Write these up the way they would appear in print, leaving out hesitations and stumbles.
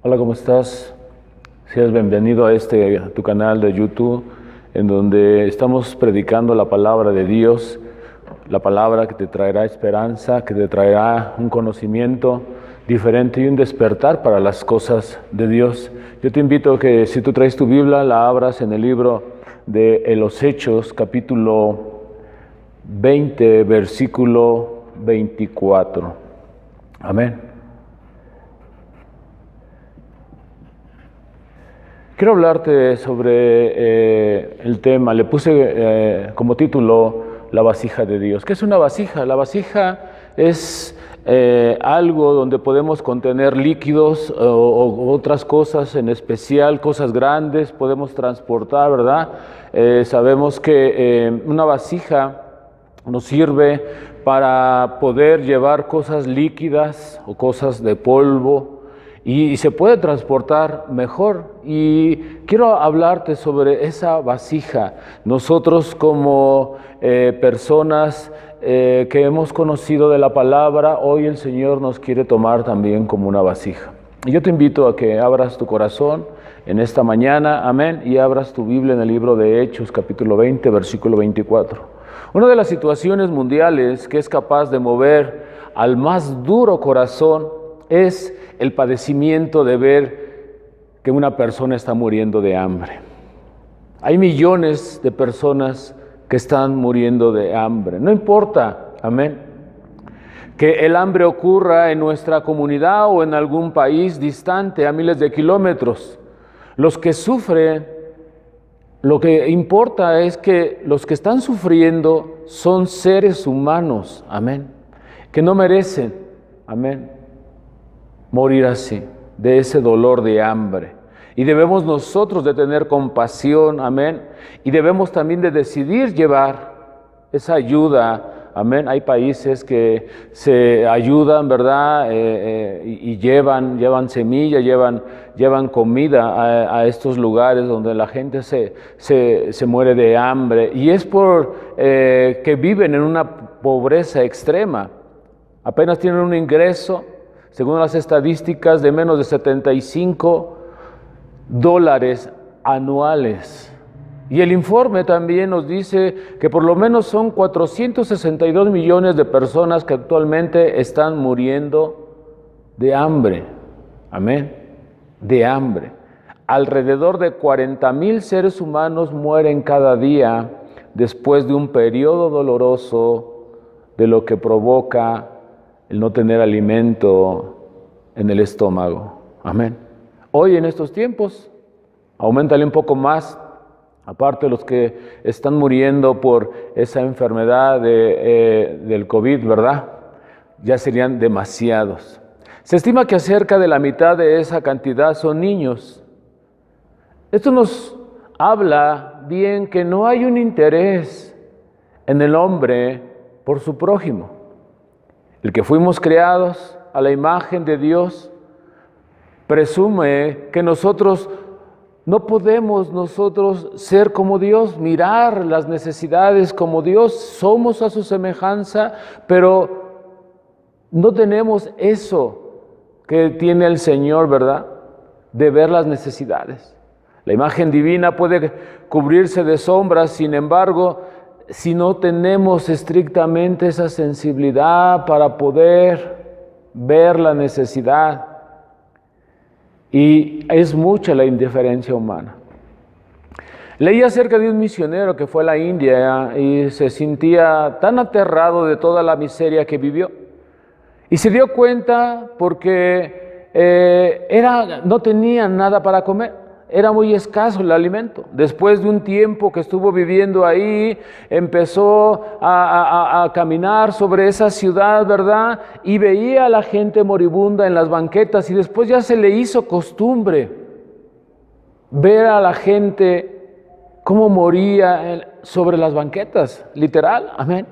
Hola, ¿cómo estás? Seas bienvenido a tu canal de YouTube, en donde estamos predicando la palabra de Dios, la palabra que te traerá esperanza, que te traerá un conocimiento diferente y un despertar para las cosas de Dios. Yo te invito a que si tú traes tu Biblia, la abras en el libro de los Hechos, capítulo 20, versículo 24. Amén. Quiero hablarte sobre el tema, le puse como título la vasija de Dios. ¿Qué es una vasija? La vasija es algo donde podemos contener líquidos o otras cosas en especial, cosas grandes, podemos transportar, ¿verdad? Sabemos que una vasija nos sirve para poder llevar cosas líquidas o cosas de polvo, y se puede transportar mejor. Y quiero hablarte sobre esa vasija. Nosotros como personas que hemos conocido de la palabra, hoy el Señor nos quiere tomar también como una vasija. Y yo te invito a que abras tu corazón en esta mañana, amén, y abras tu Biblia en el libro de Hechos, capítulo 20, versículo 24. Una de las situaciones mundiales que es capaz de mover al más duro corazón es el padecimiento de ver que una persona está muriendo de hambre. Hay millones de personas que están muriendo de hambre. No importa, amén, que el hambre ocurra en nuestra comunidad o en algún país distante a miles de kilómetros. Los que sufren, lo que importa es que los que están sufriendo son seres humanos, amén, que no merecen, amén, morir así, de ese dolor de hambre. Y debemos nosotros de tener compasión, amén, y debemos también de decidir llevar esa ayuda, amén. Hay países que se ayudan, ¿verdad? Y llevan semilla, llevan comida a estos lugares donde la gente se muere de hambre. Y es por que viven en una pobreza extrema. Apenas tienen un ingreso, según las estadísticas, de menos de $75 anuales. Y el informe también nos dice que por lo menos son 462 millones de personas que actualmente están muriendo de hambre. Amén. De hambre. Alrededor de 40,000 seres humanos mueren cada día después de un periodo doloroso de lo que provoca el no tener alimento en el estómago. Amén. Hoy en estos tiempos, auméntale un poco más, aparte de los que están muriendo por esa enfermedad del COVID, ¿verdad? Ya serían demasiados. Se estima que cerca de la mitad de esa cantidad son niños. Esto nos habla bien que no hay un interés en el hombre por su prójimo. El que fuimos creados a la imagen de Dios presume que nosotros no podemos ser como Dios, mirar las necesidades como Dios, somos a su semejanza, pero no tenemos eso que tiene el Señor, ¿verdad? De ver las necesidades. La imagen divina puede cubrirse de sombras, sin embargo, si no tenemos estrictamente esa sensibilidad para poder ver la necesidad, y es mucha la indiferencia humana. Leí acerca de un misionero que fue a la India y se sentía tan aterrado de toda la miseria que vivió. Y se dio cuenta porque no tenía nada para comer. Era muy escaso el alimento. Después de un tiempo que estuvo viviendo ahí, empezó a caminar sobre esa ciudad, ¿verdad? Y veía a la gente moribunda en las banquetas, y después ya se le hizo costumbre ver a la gente cómo moría sobre las banquetas, literal, amén.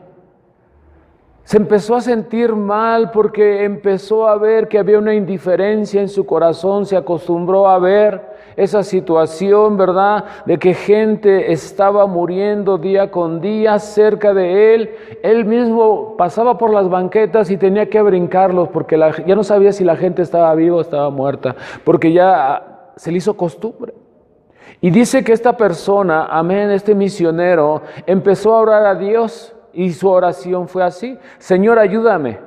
Se empezó a sentir mal porque empezó a ver que había una indiferencia en su corazón, se acostumbró a ver esa situación, ¿verdad? De que gente estaba muriendo día con día cerca de él. Él mismo pasaba por las banquetas y tenía que brincarlos porque ya no sabía si la gente estaba viva o estaba muerta, porque ya se le hizo costumbre. Y dice que esta persona, amén, este misionero, empezó a orar a Dios y su oración fue así: Señor, ayúdame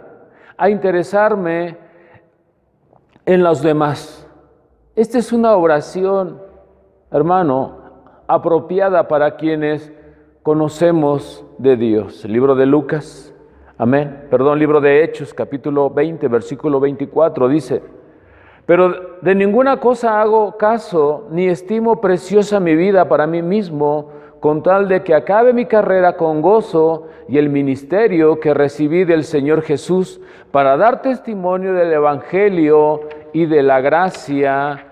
a interesarme en los demás. Esta es una oración, hermano, apropiada para quienes conocemos de Dios. El libro de Lucas, libro de Hechos, capítulo 20, versículo 24, dice: pero de ninguna cosa hago caso, ni estimo preciosa mi vida para mí mismo, con tal de que acabe mi carrera con gozo y el ministerio que recibí del Señor Jesús, para dar testimonio del Evangelio y de la gracia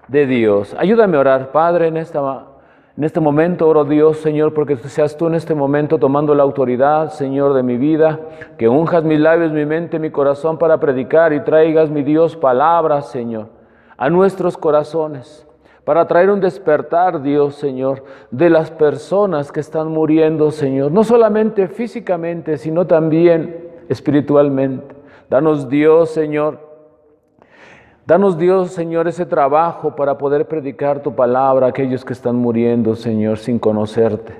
de Dios. Ayúdame a orar, Padre, en este momento oro, Dios, Señor, porque seas tú en este momento tomando la autoridad, Señor, de mi vida, que unjas mis labios, mi mente, mi corazón para predicar y traigas, mi Dios, palabras, Señor, a nuestros corazones, para traer un despertar, Dios, Señor, de las personas que están muriendo, Señor, no solamente físicamente, sino también espiritualmente. Danos, Dios, Señor, ese trabajo para poder predicar tu palabra a aquellos que están muriendo, Señor, sin conocerte.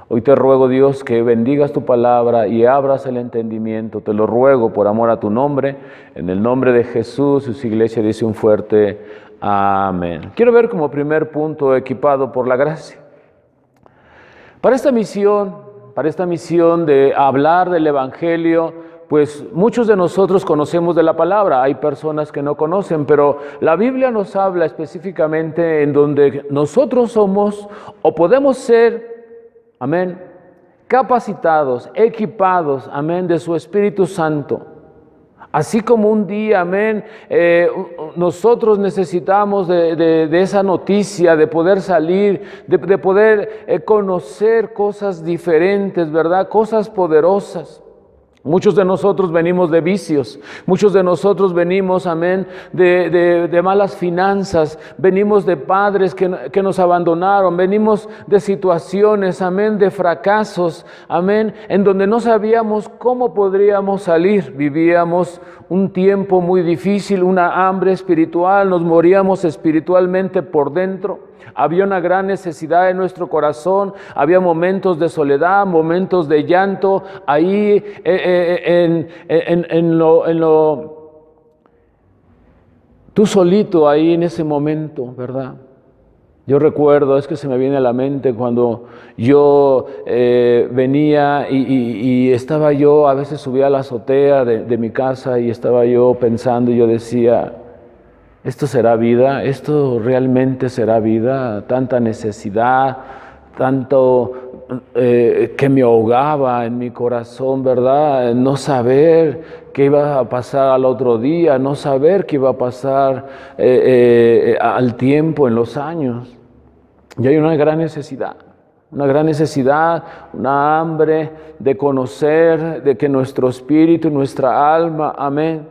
Hoy te ruego, Dios, que bendigas tu palabra y abras el entendimiento. Te lo ruego por amor a tu nombre, en el nombre de Jesús. Y su iglesia dice un fuerte amén. Quiero ver como primer punto, equipado por la gracia. Para esta misión de hablar del Evangelio, pues muchos de nosotros conocemos de la palabra, hay personas que no conocen, pero la Biblia nos habla específicamente en donde nosotros somos o podemos ser, amén, capacitados, equipados, amén, de su Espíritu Santo. Así como un día, amén, nosotros necesitamos de esa noticia, de poder salir, de poder conocer cosas diferentes, ¿verdad? Cosas poderosas. Muchos de nosotros venimos de vicios, muchos de nosotros venimos, amén, de malas finanzas, venimos de padres que nos abandonaron, venimos de situaciones, amén, de fracasos, amén, en donde no sabíamos cómo podríamos salir. Vivíamos un tiempo muy difícil, una hambre espiritual, nos moríamos espiritualmente por dentro. Había una gran necesidad en nuestro corazón, había momentos de soledad, momentos de llanto, ahí tú solito ahí en ese momento, ¿verdad? Yo recuerdo, es que se me viene a la mente cuando yo venía y estaba yo, a veces subía a la azotea de mi casa y estaba yo pensando y yo decía: ¿esto será vida? ¿Esto realmente será vida? Tanta necesidad, tanto que me ahogaba en mi corazón, ¿verdad? No saber qué iba a pasar al otro día, no saber qué iba a pasar al tiempo, en los años. Y hay una gran necesidad, una hambre de conocer, de que nuestro espíritu, nuestra alma, amén,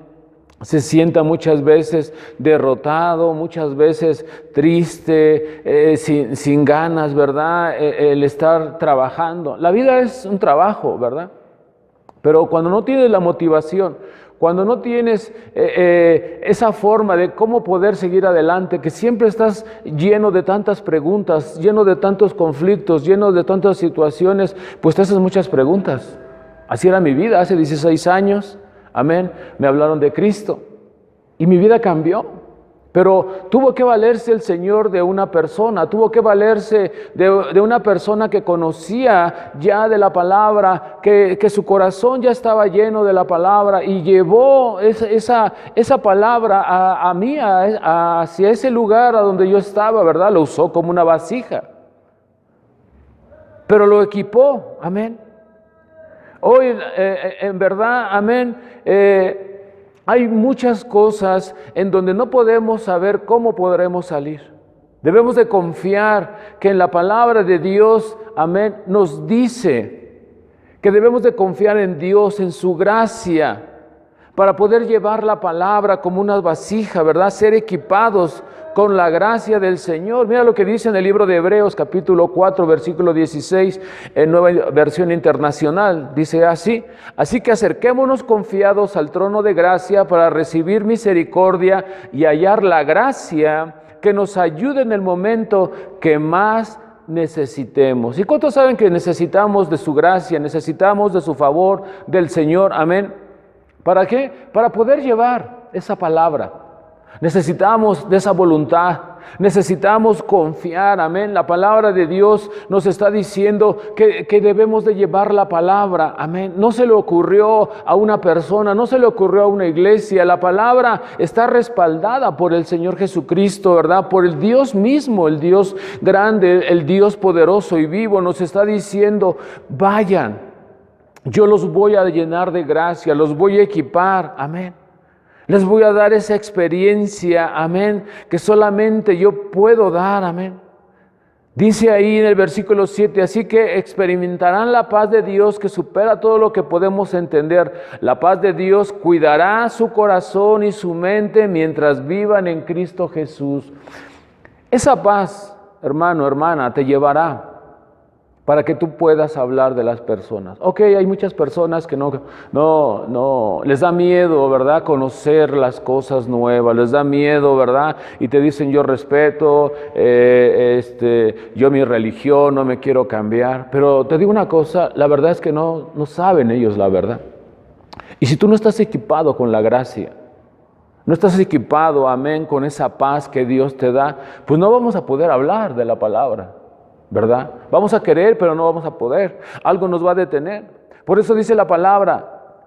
se sienta muchas veces derrotado, muchas veces triste, sin ganas, ¿verdad? El estar trabajando. La vida es un trabajo, ¿verdad? Pero cuando no tienes la motivación, cuando no tienes esa forma de cómo poder seguir adelante, que siempre estás lleno de tantas preguntas, lleno de tantos conflictos, lleno de tantas situaciones, pues te haces muchas preguntas. Así era mi vida hace 16 años. Amén, me hablaron de Cristo y mi vida cambió, pero tuvo que valerse el Señor de una persona, tuvo que valerse de una persona que conocía ya de la palabra, que su corazón ya estaba lleno de la palabra y llevó esa palabra a mí, hacia ese lugar a donde yo estaba, ¿verdad? Lo usó como una vasija, pero lo equipó, amén. Hoy, en verdad, amén, hay muchas cosas en donde no podemos saber cómo podremos salir. Debemos de confiar que en la palabra de Dios, amén, nos dice que debemos de confiar en Dios, en su gracia, para poder llevar la palabra como una vasija, ¿verdad? Ser equipados con la gracia del Señor. Mira lo que dice en el libro de Hebreos, capítulo 4, versículo 16, en Nueva Versión Internacional. Dice así: así que acerquémonos confiados al trono de gracia para recibir misericordia y hallar la gracia que nos ayude en el momento que más necesitemos. ¿Y cuántos saben que necesitamos de su gracia, necesitamos de su favor, del Señor? Amén. ¿Para qué? Para poder llevar esa palabra. Necesitamos de esa voluntad, necesitamos confiar, amén. La palabra de Dios nos está diciendo que debemos de llevar la palabra, amén. No se le ocurrió a una persona, no se le ocurrió a una iglesia. La palabra está respaldada por el Señor Jesucristo, ¿verdad? Por el Dios mismo, el Dios grande, el Dios poderoso y vivo. Nos está diciendo: vayan, yo los voy a llenar de gracia, los voy a equipar, amén. Les voy a dar esa experiencia, amén, que solamente yo puedo dar, amén. Dice ahí en el versículo 7, así que experimentarán la paz de Dios que supera todo lo que podemos entender. La paz de Dios cuidará su corazón y su mente mientras vivan en Cristo Jesús. Esa paz, hermano, hermana, te llevará para que tú puedas hablar de las personas. Ok, hay muchas personas que no, les da miedo, ¿verdad? Conocer las cosas nuevas, les da miedo, ¿verdad? Y te dicen: yo respeto, yo mi religión, no me quiero cambiar. Pero te digo una cosa, la verdad es que no saben ellos la verdad. Y si tú no estás equipado con la gracia, no estás equipado, amén, con esa paz que Dios te da, pues no vamos a poder hablar de la palabra, ¿verdad? Vamos a querer, pero no vamos a poder. Algo nos va a detener. Por eso dice la palabra: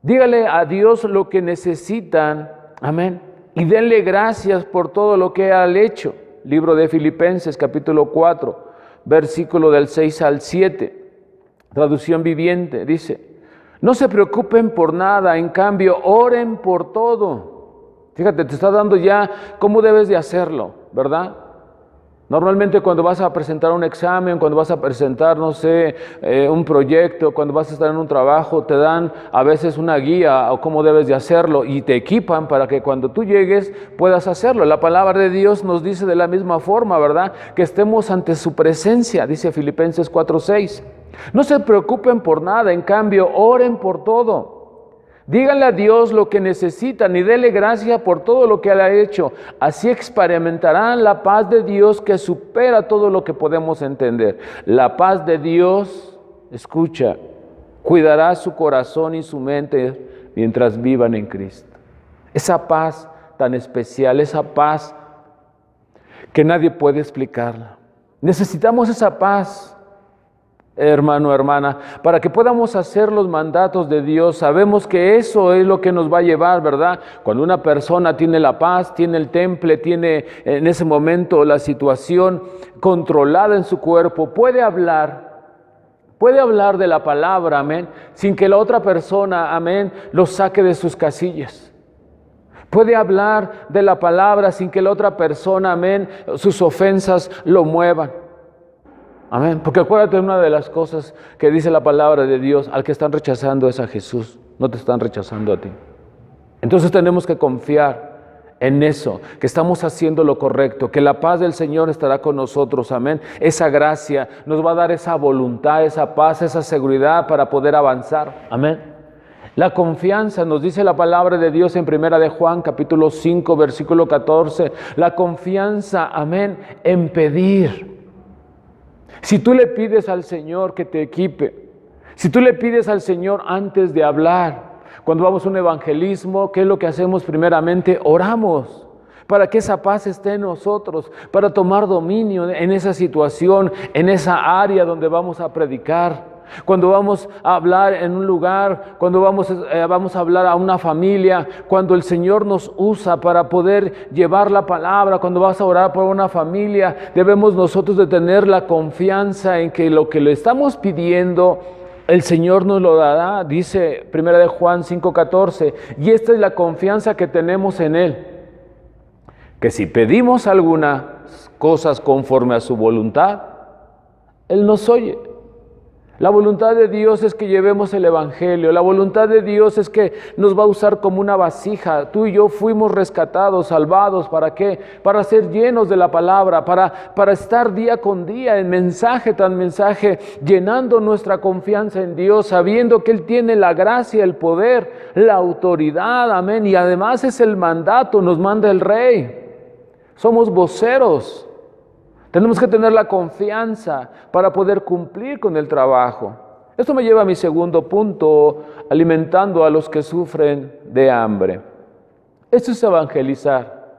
dígale a Dios lo que necesitan, amén, y denle gracias por todo lo que ha hecho. Libro de Filipenses, capítulo 4, versículo del 6 al 7. Traducción viviente, dice: no se preocupen por nada, en cambio, oren por todo. Fíjate, te está dando ya cómo debes de hacerlo, ¿verdad? Normalmente cuando vas a presentar un examen, cuando vas a presentar, no sé, un proyecto, cuando vas a estar en un trabajo, te dan a veces una guía o cómo debes de hacerlo y te equipan para que cuando tú llegues puedas hacerlo. La palabra de Dios nos dice de la misma forma, ¿verdad? Que estemos ante su presencia, dice Filipenses 4:6. No se preocupen por nada, en cambio, oren por todo. Díganle a Dios lo que necesitan y denle gracias por todo lo que Él ha hecho. Así experimentarán la paz de Dios que supera todo lo que podemos entender. La paz de Dios, escucha, cuidará su corazón y su mente mientras vivan en Cristo. Esa paz tan especial, esa paz que nadie puede explicarla. Necesitamos esa paz, hermano, hermana, para que podamos hacer los mandatos de Dios. Sabemos que eso es lo que nos va a llevar, ¿verdad? Cuando una persona tiene la paz, tiene el temple, tiene en ese momento la situación controlada en su cuerpo, puede hablar de la palabra, amén, sin que la otra persona, amén, lo saque de sus casillas. Puede hablar de la palabra sin que la otra persona, amén, sus ofensas lo muevan. Amén, porque acuérdate de una de las cosas que dice la palabra de Dios: al que están rechazando es a Jesús, no te están rechazando a ti. Entonces tenemos que confiar en eso, que estamos haciendo lo correcto, que la paz del Señor estará con nosotros, amén. Esa gracia nos va a dar esa voluntad, esa paz, esa seguridad para poder avanzar, amén. La confianza, nos dice la palabra de Dios en 1 de Juan, capítulo 5, versículo 14, la confianza, amén, en pedir. Si tú le pides al Señor que te equipe, si tú le pides al Señor antes de hablar, cuando vamos a un evangelismo, ¿qué es lo que hacemos primeramente? Oramos para que esa paz esté en nosotros, para tomar dominio en esa situación, en esa área donde vamos a predicar. Cuando vamos a hablar en un lugar, cuando vamos a hablar a una familia, cuando el Señor nos usa para poder llevar la palabra, cuando vas a orar por una familia, debemos nosotros de tener la confianza en que lo que le estamos pidiendo, el Señor nos lo dará. Dice 1 de Juan 5:14, y esta es la confianza que tenemos en Él, que si pedimos algunas cosas conforme a su voluntad, Él nos oye. La voluntad de Dios es que llevemos el Evangelio. La voluntad de Dios es que nos va a usar como una vasija. Tú y yo fuimos rescatados, salvados. ¿Para qué? Para ser llenos de la palabra, para estar día con día en mensaje tras mensaje, llenando nuestra confianza en Dios, sabiendo que Él tiene la gracia, el poder, la autoridad. Amén. Y además es el mandato, nos manda el Rey. Somos voceros. Tenemos que tener la confianza para poder cumplir con el trabajo. Esto me lleva a mi segundo punto, alimentando a los que sufren de hambre. Esto es evangelizar.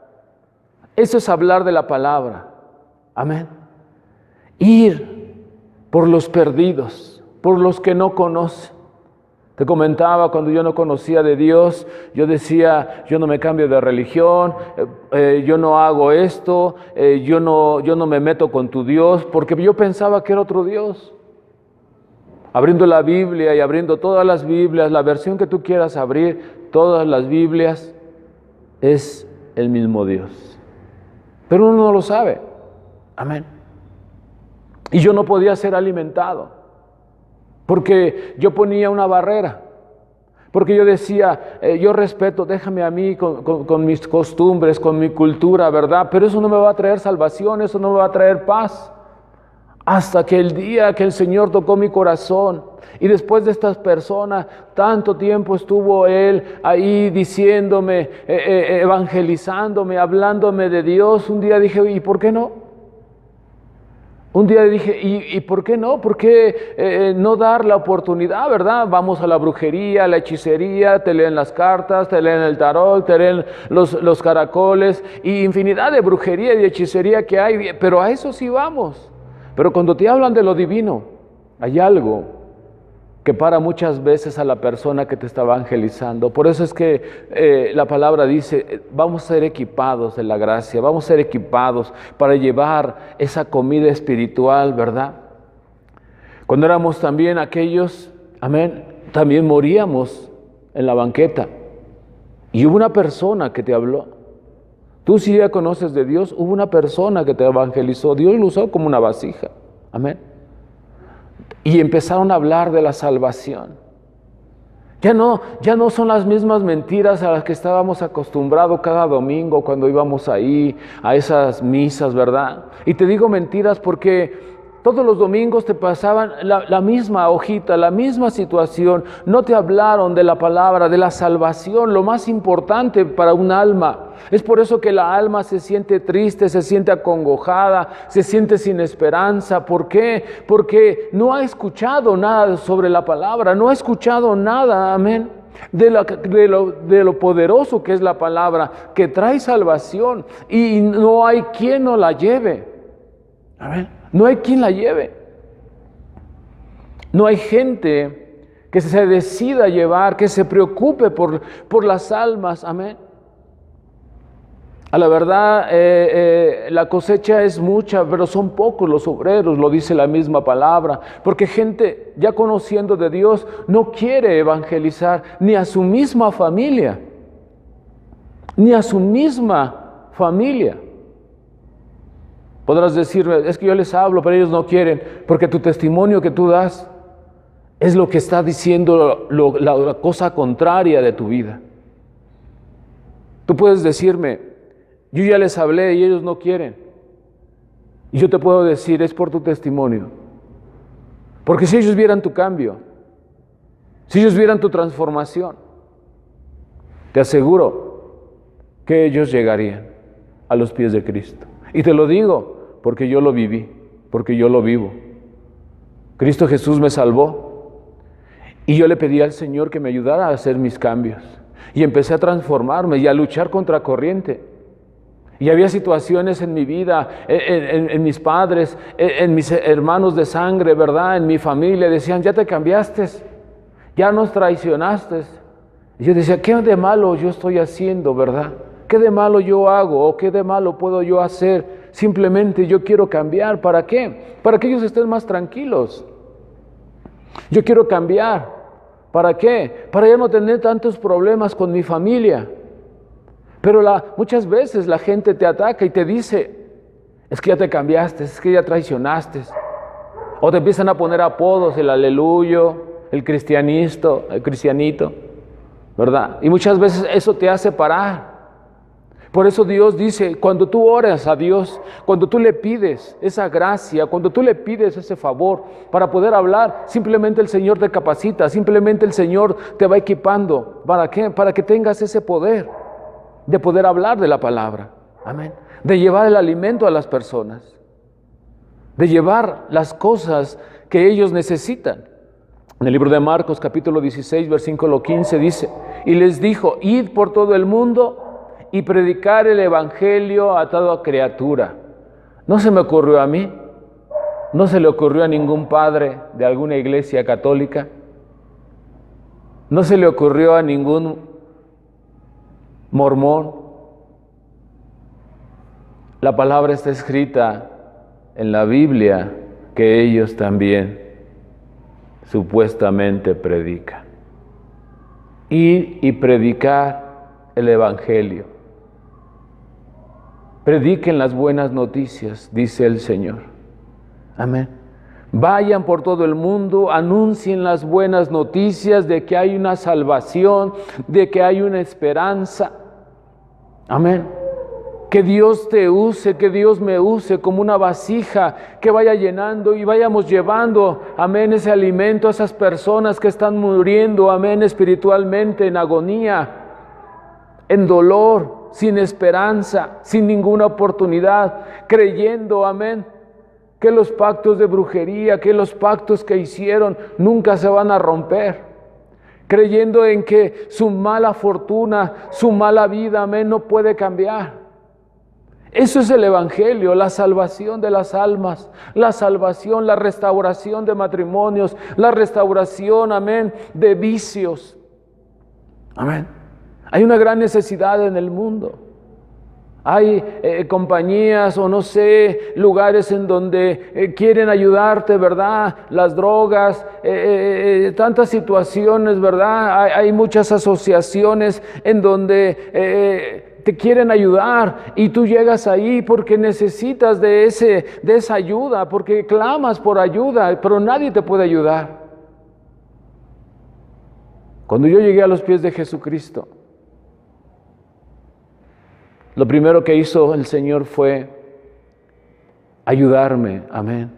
Esto es hablar de la palabra. Amén. Ir por los perdidos, por los que no conocen. Te comentaba, cuando yo no conocía de Dios, yo decía, yo no me cambio de religión, yo no hago esto, yo no me meto con tu Dios, porque yo pensaba que era otro Dios. Abriendo la Biblia y abriendo todas las Biblias, la versión que tú quieras abrir, todas las Biblias, es el mismo Dios. Pero uno no lo sabe. Amén. Y yo no podía ser alimentado. Porque yo ponía una barrera, porque yo decía, yo respeto, déjame a mí con mis costumbres, con mi cultura, ¿verdad? Pero eso no me va a traer salvación, eso no me va a traer paz. Hasta que el día que el Señor tocó mi corazón, y después de estas personas, tanto tiempo estuvo Él ahí diciéndome, evangelizándome, hablándome de Dios, un día dije, ¿y por qué no? Un día dije, ¿y por qué no? ¿Por qué no dar la oportunidad, verdad? Vamos a la brujería, a la hechicería, te leen las cartas, te leen el tarot, te leen los caracoles, y infinidad de brujería y de hechicería que hay, pero a eso sí vamos. Pero cuando te hablan de lo divino, hay algo que para muchas veces a la persona que te está evangelizando. Por eso es que la palabra dice, vamos a ser equipados de la gracia, vamos a ser equipados para llevar esa comida espiritual, ¿verdad? Cuando éramos también aquellos, amén, también moríamos en la banqueta. Y hubo una persona que te habló. Tú si ya conoces de Dios, hubo una persona que te evangelizó. Dios lo usó como una vasija, amén. Y empezaron a hablar de la salvación. Ya no son las mismas mentiras a las que estábamos acostumbrados cada domingo cuando íbamos ahí a esas misas, ¿verdad? Y te digo mentiras porque todos los domingos te pasaban la misma hojita, la misma situación. No te hablaron de la palabra, de la salvación, lo más importante para un alma. Es por eso que la alma se siente triste, se siente acongojada, se siente sin esperanza. ¿Por qué? Porque no ha escuchado nada sobre la palabra, no ha escuchado nada, amén, de lo poderoso que es la palabra, que trae salvación, y no hay quien no la lleve. Amén. No hay quien la lleve. No hay gente que se decida llevar, que se preocupe por las almas. Amén. A la verdad, la cosecha es mucha, pero son pocos los obreros, lo dice la misma palabra. Porque gente ya conociendo de Dios no quiere evangelizar ni a su misma familia. Ni a su misma familia. Podrás decirme, es que yo les hablo, pero ellos no quieren, porque tu testimonio que tú das es lo que está diciendo la cosa contraria de tu vida. Tú puedes decirme, yo ya les hablé y ellos no quieren. Y yo te puedo decir, es por tu testimonio. Porque si ellos vieran tu cambio, si ellos vieran tu transformación, te aseguro que ellos llegarían a los pies de Cristo. Y te lo digo porque yo lo viví, porque yo lo vivo. Cristo Jesús me salvó y yo le pedí al Señor que me ayudara a hacer mis cambios. Y empecé a transformarme y a luchar contra corriente. Y había situaciones en mi vida, en mis padres, en mis hermanos de sangre, ¿verdad? En mi familia, decían, ya te cambiaste, ya nos traicionaste. Y yo decía, ¿qué de malo yo estoy haciendo, verdad? ¿Qué de malo yo hago o qué de malo puedo yo hacer? Simplemente yo quiero cambiar. ¿Para qué? Para que ellos estén más tranquilos. Yo quiero cambiar. ¿Para qué? Para ya no tener tantos problemas con mi familia. Pero muchas veces la gente te ataca y te dice, es que ya te cambiaste, es que ya traicionaste. O te empiezan a poner apodos, el aleluyo, el cristianito, ¿verdad? Y muchas veces eso te hace parar. Por eso Dios dice, cuando tú oras a Dios, cuando tú le pides esa gracia, cuando tú le pides ese favor para poder hablar, simplemente el Señor te capacita, simplemente el Señor te va equipando. ¿Para qué? Para que tengas ese poder de poder hablar de la palabra. Amén. De llevar el alimento a las personas. De llevar las cosas que ellos necesitan. En el libro de Marcos, capítulo 16, versículo 15, dice, y les dijo, id por todo el mundo y predicar el evangelio a toda criatura. No se me ocurrió a mí, no se le ocurrió a ningún padre de alguna iglesia católica, no se le ocurrió a ningún mormón. La palabra está escrita en la Biblia que ellos también supuestamente predican. Ir y predicar el evangelio. Prediquen las buenas noticias, dice el Señor. Amén. Vayan por todo el mundo, anuncien las buenas noticias de que hay una salvación, de que hay una esperanza. Amén. Que Dios te use, que Dios me use como una vasija que vaya llenando y vayamos llevando, amén, ese alimento a esas personas que están muriendo, amén, espiritualmente, en agonía, en dolor, sin esperanza, sin ninguna oportunidad, creyendo, amén, que los pactos de brujería, que los pactos que hicieron nunca se van a romper, creyendo en que su mala fortuna, su mala vida, amén, no puede cambiar. Eso es el evangelio, la salvación de las almas, la salvación, la restauración de matrimonios, la restauración, amén, de vicios. Amén. Hay una gran necesidad en el mundo. Hay compañías o no sé, lugares en donde quieren ayudarte, ¿verdad? Las drogas, tantas situaciones, ¿verdad? Hay muchas asociaciones en donde te quieren ayudar y tú llegas ahí porque necesitas de esa ayuda, porque clamas por ayuda, pero nadie te puede ayudar. Cuando yo llegué a los pies de Jesucristo, lo primero que hizo el Señor fue ayudarme, amén,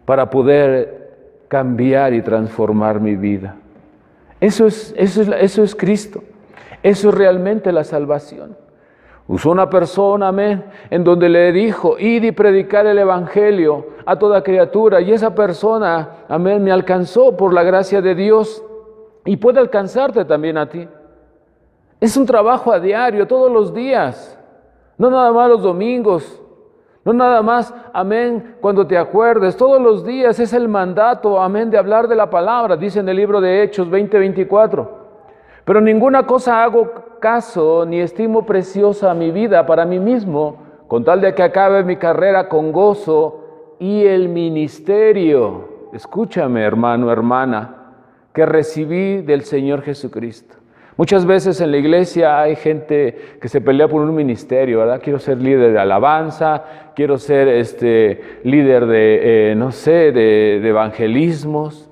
para poder cambiar y transformar mi vida. Eso es Cristo, eso es realmente la salvación. Usó una persona, amén, en donde le dijo, id y predicar el evangelio a toda criatura, y esa persona, amén, me alcanzó por la gracia de Dios y puede alcanzarte también a ti. Es un trabajo a diario, todos los días. No nada más los domingos, no nada más, amén, cuando te acuerdes. Todos los días es el mandato, amén, de hablar de la palabra, dice en el libro de Hechos 20:24. Pero ninguna cosa hago caso ni estimo preciosa mi vida para mí mismo, con tal de que acabe mi carrera con gozo y el ministerio. Escúchame, hermano, hermana, que recibí del Señor Jesucristo. Muchas veces en la iglesia hay gente que se pelea por un ministerio, ¿verdad? Quiero ser líder de alabanza, quiero ser líder de, de evangelismos.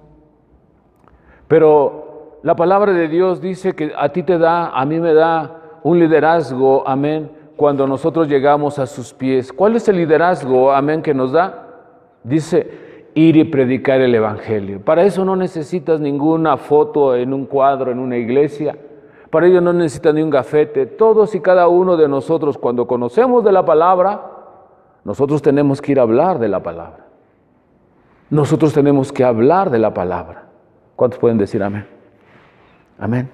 Pero la palabra de Dios dice que a ti te da, a mí me da un liderazgo, amén, cuando nosotros llegamos a sus pies. ¿Cuál es el liderazgo, amén, que nos da? Dice, ir y predicar el evangelio. Para eso no necesitas ninguna foto en un cuadro, en una iglesia. Para ello no necesitas ni un gafete. Todos y cada uno de nosotros, cuando conocemos de la palabra, nosotros tenemos que ir a hablar de la palabra. Nosotros tenemos que hablar de la palabra. ¿Cuántos pueden decir amén? Amén.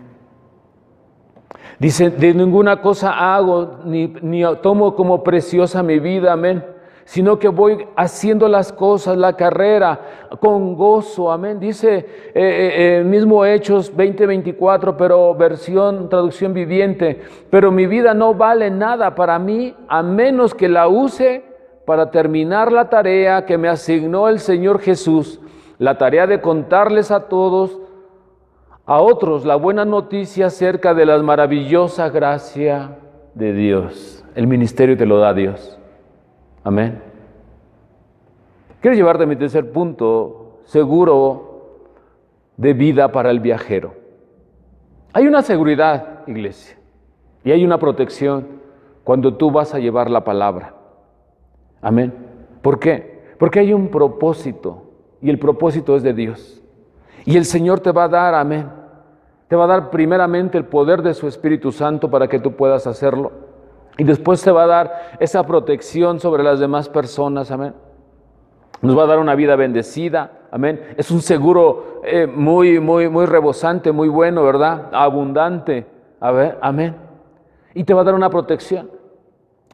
Dice, de ninguna cosa hago, ni tomo como preciosa mi vida, amén, sino que voy haciendo las cosas, la carrera, con gozo, amén. Dice mismo Hechos 20:24, pero traducción viviente, pero mi vida no vale nada para mí, a menos que la use para terminar la tarea que me asignó el Señor Jesús, la tarea de contarles a todos, a otros, la buena noticia acerca de la maravillosa gracia de Dios. El ministerio te lo da Dios. Amén. Quiero llevarte a mi tercer punto seguro de vida para el viajero. Hay una seguridad, iglesia, y hay una protección cuando tú vas a llevar la palabra. Amén. ¿Por qué? Porque hay un propósito, y el propósito es de Dios. Y el Señor te va a dar, amén, te va a dar primeramente el poder de su Espíritu Santo para que tú puedas hacerlo. Y después te va a dar esa protección sobre las demás personas, amén. Nos va a dar una vida bendecida, amén. Es un seguro muy rebosante, muy bueno, ¿verdad? Abundante, a ver, amén. Y te va a dar una protección.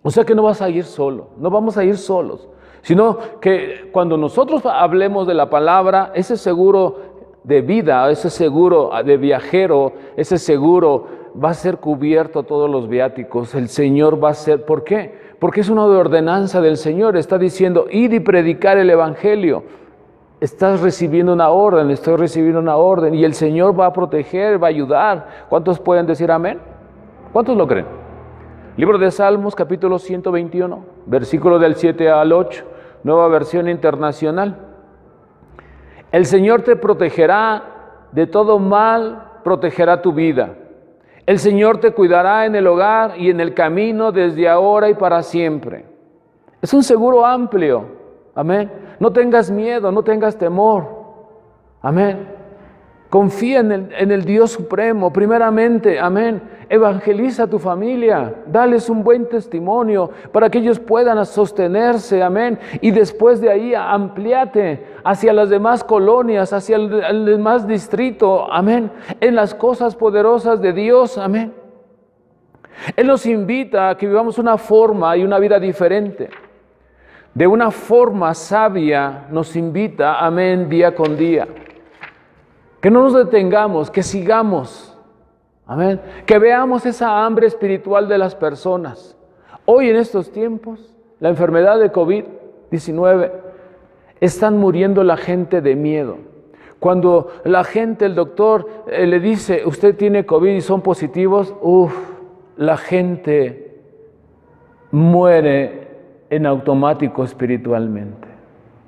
O sea que no vas a ir solo, no vamos a ir solos, sino que cuando nosotros hablemos de la palabra, ese seguro de vida, ese seguro de viajero, ese seguro va a ser cubierto todos los viáticos. El Señor va a ser, ¿por qué? Porque es una ordenanza del Señor. Está diciendo, id y predicar el Evangelio. Estás recibiendo una orden, estoy recibiendo una orden, y el Señor va a proteger, va a ayudar. ¿Cuántos pueden decir amén? ¿Cuántos lo creen? Libro de Salmos, capítulo 121, versículo del 7 al 8, Nueva Versión Internacional. El Señor te protegerá de todo mal, protegerá tu vida. El Señor te cuidará en el hogar y en el camino desde ahora y para siempre. Es un seguro amplio, amén. No tengas miedo, no tengas temor, amén. Confía en el Dios Supremo, primeramente, amén. Evangeliza a tu familia, dales un buen testimonio para que ellos puedan sostenerse, amén. Y después de ahí amplíate hacia las demás colonias, hacia el demás distrito, amén. En las cosas poderosas de Dios, amén. Él nos invita a que vivamos una forma y una vida diferente. De una forma sabia nos invita, amén, día con día. Que no nos detengamos, que sigamos, amén, que veamos esa hambre espiritual de las personas. Hoy en estos tiempos, la enfermedad de COVID-19, están muriendo la gente de miedo. Cuando la gente, el doctor le dice, usted tiene COVID y son positivos, la gente muere en automático espiritualmente.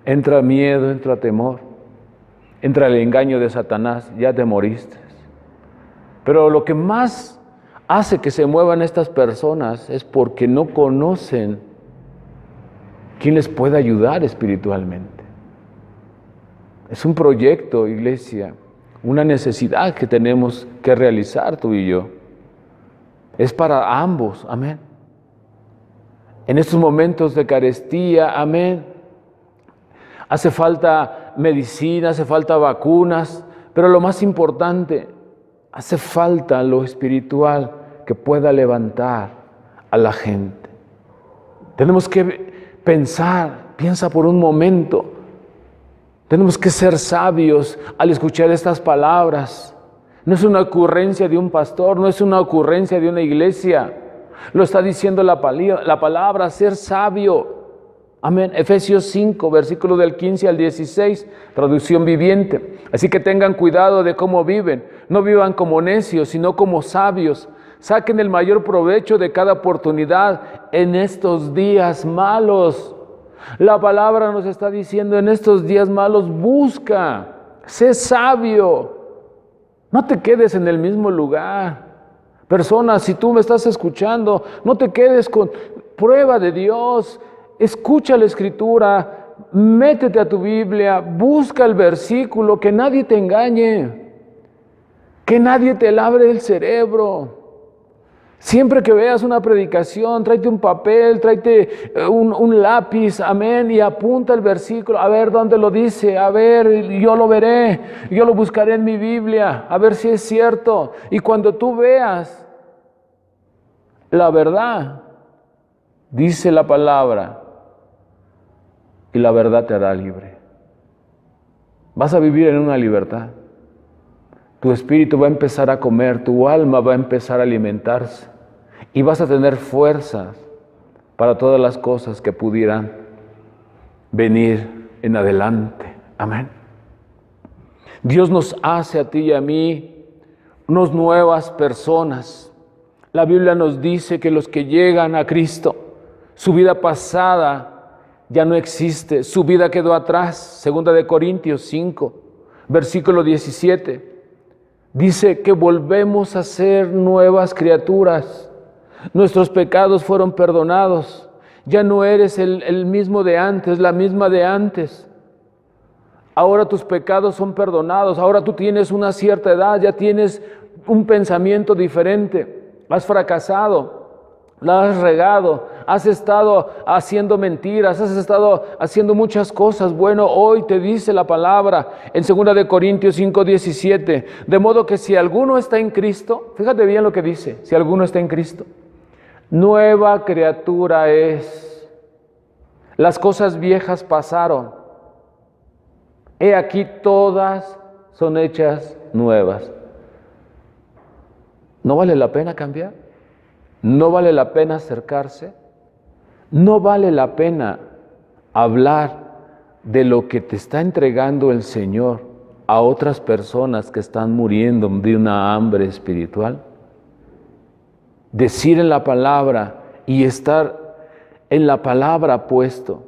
Entra miedo, entra temor. Entra el engaño de Satanás, ya te moriste. Pero lo que más hace que se muevan estas personas es porque no conocen quién les puede ayudar espiritualmente. Es un proyecto, iglesia, una necesidad que tenemos que realizar tú y yo. Es para ambos, amén. En estos momentos de carestía, amén. Hace falta medicina, hace falta vacunas, pero lo más importante, hace falta lo espiritual que pueda levantar a la gente. Tenemos que piensa por un momento. Tenemos que ser sabios al escuchar estas palabras. No es una ocurrencia de un pastor, no es una ocurrencia de una iglesia. Lo está diciendo la palabra, ser sabio. Amén. Efesios 5, versículo del 15 al 16, traducción viviente. Así que tengan cuidado de cómo viven. No vivan como necios, sino como sabios. Saquen el mayor provecho de cada oportunidad en estos días malos. La palabra nos está diciendo, en estos días malos, busca, sé sabio. No te quedes en el mismo lugar. Personas, si tú me estás escuchando, no te quedes con prueba de Dios. Escucha la Escritura, métete a tu Biblia, busca el versículo, que nadie te engañe, que nadie te lave el cerebro. Siempre que veas una predicación, tráete un papel, tráete un lápiz, amén, y apunta el versículo, a ver dónde lo dice, a ver, yo lo veré, yo lo buscaré en mi Biblia, a ver si es cierto. Y cuando tú veas la verdad, dice la palabra, y la verdad te hará libre. Vas a vivir en una libertad. Tu espíritu va a empezar a comer, tu alma va a empezar a alimentarse y vas a tener fuerzas para todas las cosas que pudieran venir en adelante. Amén. Dios nos hace a ti y a mí unas nuevas personas. La Biblia nos dice que los que llegan a Cristo, su vida pasada ya no existe, su vida quedó atrás. Segunda de Corintios 5, versículo 17. Dice que volvemos a ser nuevas criaturas. Nuestros pecados fueron perdonados. Ya no eres el mismo de antes, la misma de antes. Ahora tus pecados son perdonados. Ahora tú tienes una cierta edad, ya tienes un pensamiento diferente. Has fracasado, la has regado, has estado haciendo mentiras, has estado haciendo muchas cosas. Bueno, hoy te dice la palabra en 2 de Corintios 5:17, de modo que si alguno está en Cristo, fíjate bien lo que dice, si alguno está en Cristo, nueva criatura es. Las cosas viejas pasaron. He aquí todas son hechas nuevas. ¿No vale la pena cambiar? ¿No vale la pena acercarse? ¿No vale la pena hablar de lo que te está entregando el Señor a otras personas que están muriendo de una hambre espiritual? Decir en la palabra y estar en la palabra puesto,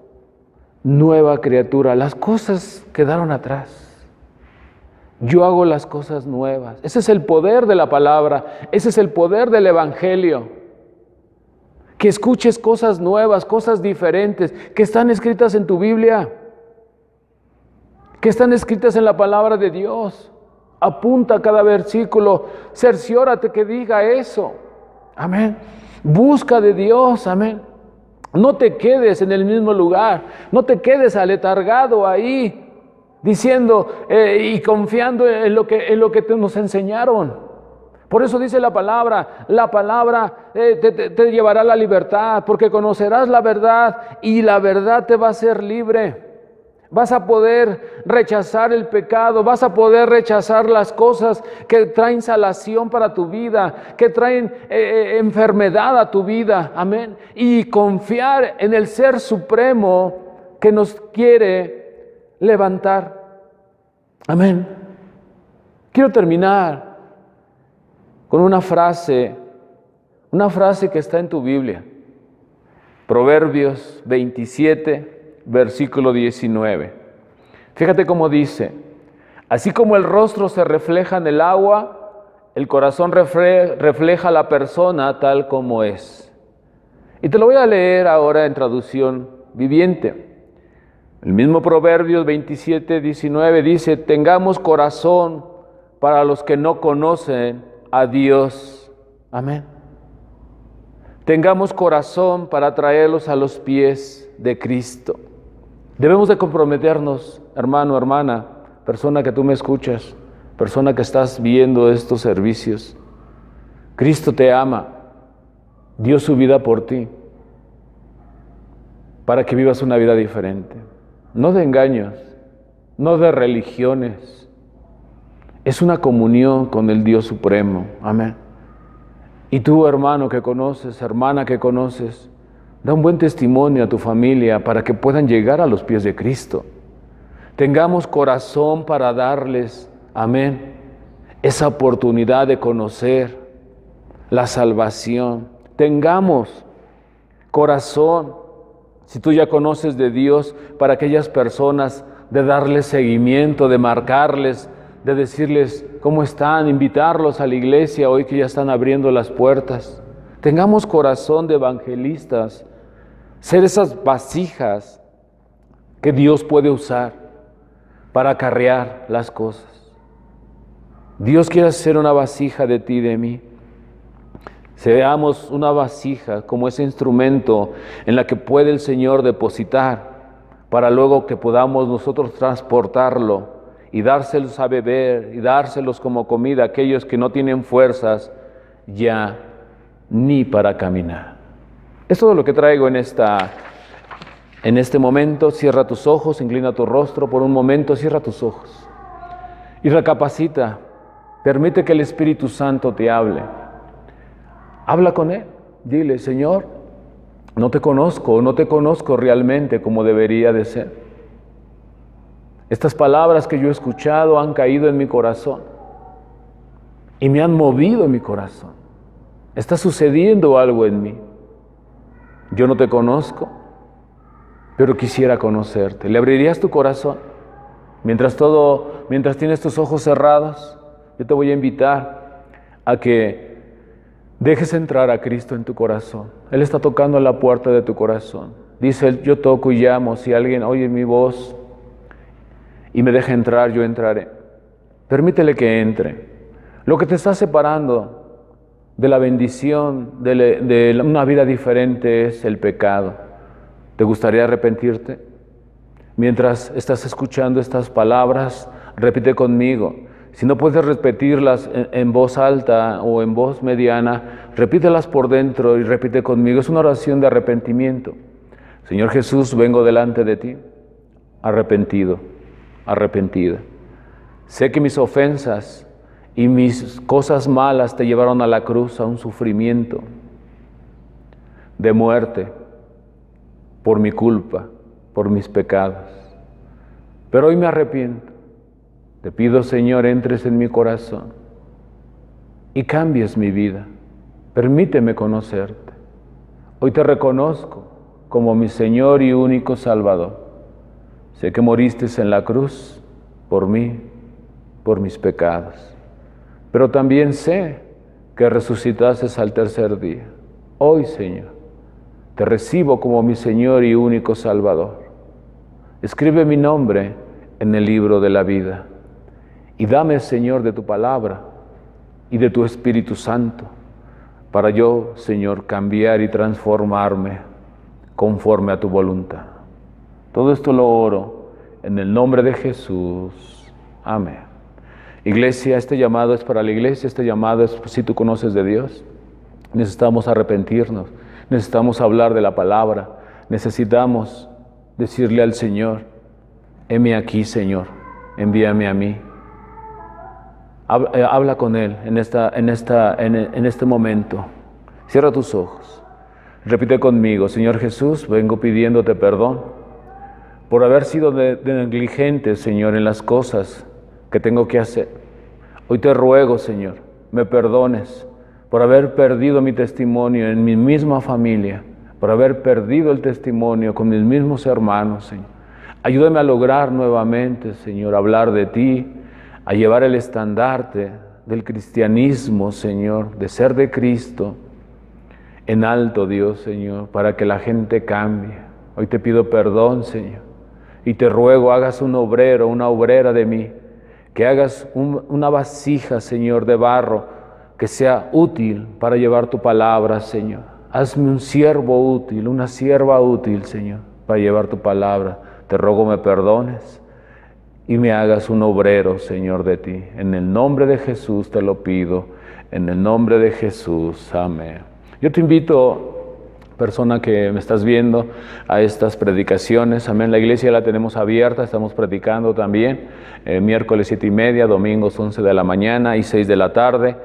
nueva criatura, las cosas quedaron atrás. Yo hago las cosas nuevas. Ese es el poder de la palabra, ese es el poder del Evangelio. Que escuches cosas nuevas, cosas diferentes, que están escritas en tu Biblia, que están escritas en la palabra de Dios. Apunta cada versículo, cerciórate que diga eso. Amén. Busca de Dios, amén. No te quedes en el mismo lugar, no te quedes aletargado ahí, diciendo y confiando en lo que nos enseñaron. Por eso dice la palabra te llevará a la libertad, porque conocerás la verdad y la verdad te va a hacer libre. Vas a poder rechazar el pecado, vas a poder rechazar las cosas que traen salación para tu vida, que traen enfermedad a tu vida, amén. Y confiar en el Ser Supremo que nos quiere levantar, amén. Quiero terminar con una frase que está en tu Biblia. Proverbios 27, versículo 19. Fíjate cómo dice: así como el rostro se refleja en el agua, el corazón refleja a la persona tal como es. Y te lo voy a leer ahora en traducción viviente. El mismo Proverbios 27, 19 dice: tengamos corazón para los que no conocen a Dios. Amén. Tengamos corazón para traerlos a los pies de Cristo. Debemos de comprometernos, hermano, hermana, persona que tú me escuchas, persona que estás viendo estos servicios. Cristo te ama, dio su vida por ti, para que vivas una vida diferente. No de engaños, no de religiones. Es una comunión con el Dios Supremo. Amén. Y tú, hermano que conoces, hermana que conoces, da un buen testimonio a tu familia para que puedan llegar a los pies de Cristo. Tengamos corazón para darles, amén, esa oportunidad de conocer la salvación. Tengamos corazón, si tú ya conoces de Dios, para aquellas personas, de darles seguimiento, de marcarles, de decirles cómo están, invitarlos a la iglesia hoy que ya están abriendo las puertas. Tengamos corazón de evangelistas, ser esas vasijas que Dios puede usar para acarrear las cosas. Dios quiere hacer una vasija de ti y de mí. Seamos una vasija como ese instrumento en la que puede el Señor depositar para luego que podamos nosotros transportarlo y dárselos a beber y dárselos como comida a aquellos que no tienen fuerzas ya ni para caminar. Es todo lo que traigo en este momento. Cierra tus ojos, inclina tu rostro por un momento, cierra tus ojos y recapacita. Permite que el Espíritu Santo te hable. Habla con Él. Dile: Señor, no te conozco realmente como debería de ser. Estas palabras que yo he escuchado han caído en mi corazón y me han movido mi corazón. Está sucediendo algo en mí. Yo no te conozco, pero quisiera conocerte. ¿Le abrirías tu corazón? Mientras tienes tus ojos cerrados, yo te voy a invitar a que dejes entrar a Cristo en tu corazón. Él está tocando la puerta de tu corazón. Dice Él, yo toco y llamo. Si alguien oye mi voz y me deja entrar, yo entraré. Permítele que entre. Lo que te está separando de la bendición, de una vida diferente, es el pecado. ¿Te gustaría arrepentirte? Mientras estás escuchando estas palabras, repite conmigo. Si no puedes repetirlas en voz alta o en voz mediana, repítelas por dentro y repite conmigo. Es una oración de arrepentimiento. Señor Jesús, vengo delante de ti, arrepentido, arrepentida. Sé que mis ofensas y mis cosas malas te llevaron a la cruz, a un sufrimiento de muerte por mi culpa, por mis pecados. Pero hoy me arrepiento. Te pido, Señor, entres en mi corazón y cambies mi vida. Permíteme conocerte. Hoy te reconozco como mi Señor y único Salvador. Sé que moriste en la cruz por mí, por mis pecados. Pero también sé que resucitaste al tercer día. Hoy, Señor, te recibo como mi Señor y único Salvador. Escribe mi nombre en el libro de la vida y dame, Señor, de tu palabra y de tu Espíritu Santo para yo, Señor, cambiar y transformarme conforme a tu voluntad. Todo esto lo oro en el nombre de Jesús. Amén. Iglesia, este llamado es para la iglesia, este llamado es si tú conoces de Dios. Necesitamos arrepentirnos, necesitamos hablar de la palabra, necesitamos decirle al Señor, heme aquí, Señor, envíame a mí. Habla con Él en este momento. Cierra tus ojos. Repite conmigo, Señor Jesús, vengo pidiéndote perdón por haber sido negligente, Señor, en las cosas que tengo que hacer. Hoy te ruego, Señor, me perdones por haber perdido mi testimonio en mi misma familia, por haber perdido el testimonio con mis mismos hermanos, Señor. Ayúdame a lograr nuevamente, Señor, hablar de ti, a llevar el estandarte del cristianismo, Señor, de ser de Cristo en alto, Dios, Señor, para que la gente cambie. Hoy te pido perdón, Señor, y te ruego hagas un obrero, una obrera de mí, que hagas una vasija, Señor, de barro, que sea útil para llevar tu palabra, Señor. Hazme un siervo útil, una sierva útil, Señor, para llevar tu palabra. Te ruego me perdones y me hagas un obrero, Señor, de ti. En el nombre de Jesús te lo pido, en el nombre de Jesús. Amén. Yo te invito, persona que me estás viendo, a estas predicaciones. Amén. La iglesia la tenemos abierta, estamos predicando también, miércoles 7:30, domingos 11 de la mañana y 6 de la tarde.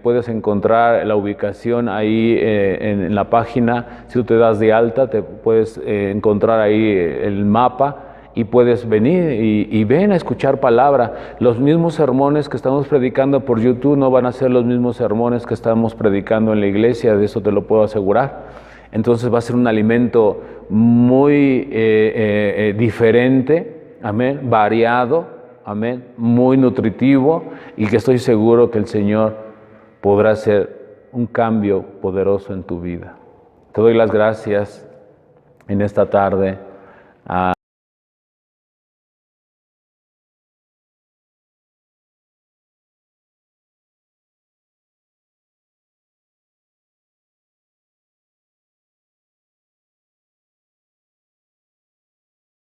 Puedes encontrar la ubicación ahí en la página. Si tú te das de alta, te puedes encontrar ahí el mapa y puedes venir y ven a escuchar palabra. Los mismos sermones que estamos predicando por YouTube no van a ser los mismos sermones que estamos predicando en la iglesia, de eso te lo puedo asegurar. Entonces va a ser un alimento muy diferente, amén, variado, amén, muy nutritivo, y que estoy seguro que el Señor podrá hacer un cambio poderoso en tu vida. Te doy las gracias en esta tarde